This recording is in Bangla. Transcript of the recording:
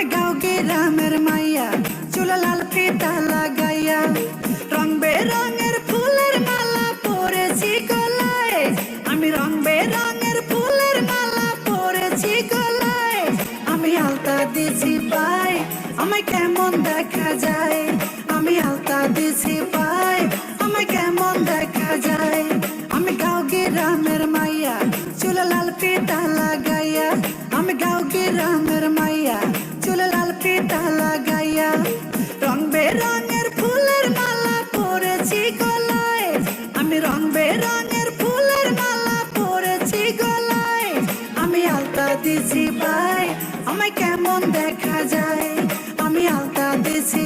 আমি গাঁও গ্রামের মাইয়া, চুলে লাল ফিতা লাগাইয়া, রং বেরঙের ফুলের মালা পরেছি গলায়। আমি রং বেরঙের ফুলের মালা পরেছি গলায়। আমি আলতা দিছি পায়, আমায় কেমন দেখা যায়। আমি আলতা দিছি পায়, আমায় কেমন দেখা যায়। আমি গাঁও গ্রামের মাইয়া, চুলে লাল ফিতা লাগাইয়া। আমি গাঁও গ্রামের মাইয়া, চুলে লাল ফিতা লাগাইয়া, রং বেরঙের ফুলের মালা পরেছি গলায়। আমি রং বেরঙের ফুলের মালা পরেছি গলায়। আমি আলতা দিছি পায়, আমায় কেমন দেখা যায়। আমি আলতা দিছি